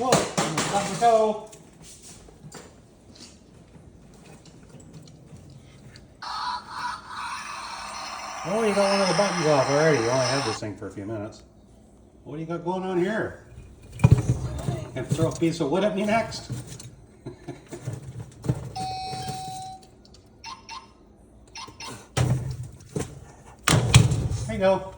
Whoa, almost got my toe. Oh, you got one of the buttons off already. You only had this thing for a few minutes. What do you got going on here? Gonna throw a piece of wood at me next? There you go.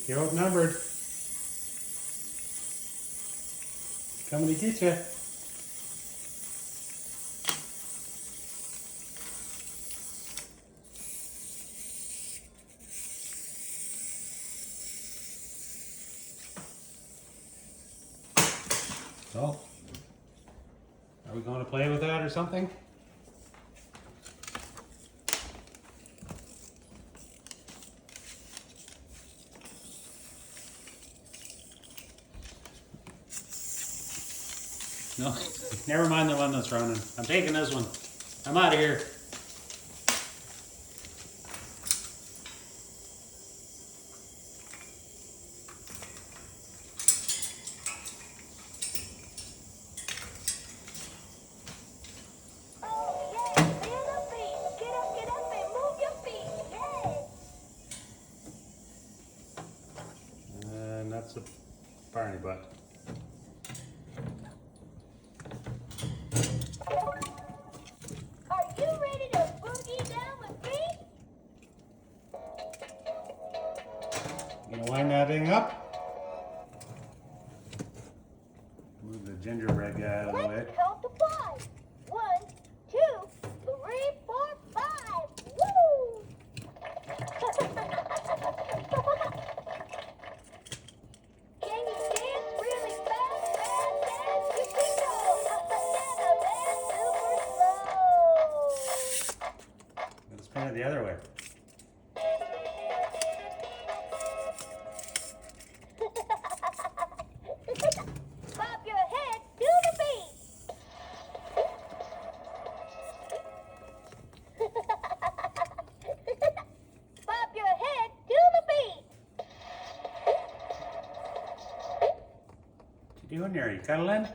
You're outnumbered. Coming to get you. So, are we going to play with that or something? No, never mind the one that's running. I'm taking this one. I'm out of here. And that's a Barney butt. You gonna line that thing up? Move the gingerbread guy out of the way. Let's count to 5. 1, 2, 3, 4, 5. Woo! Can you dance really fast, fast, fast? You can go. That's super slow. Let's spin it the other way. Bob your head to the beat. Bob your head to the beat. What you doing there? You cuddling?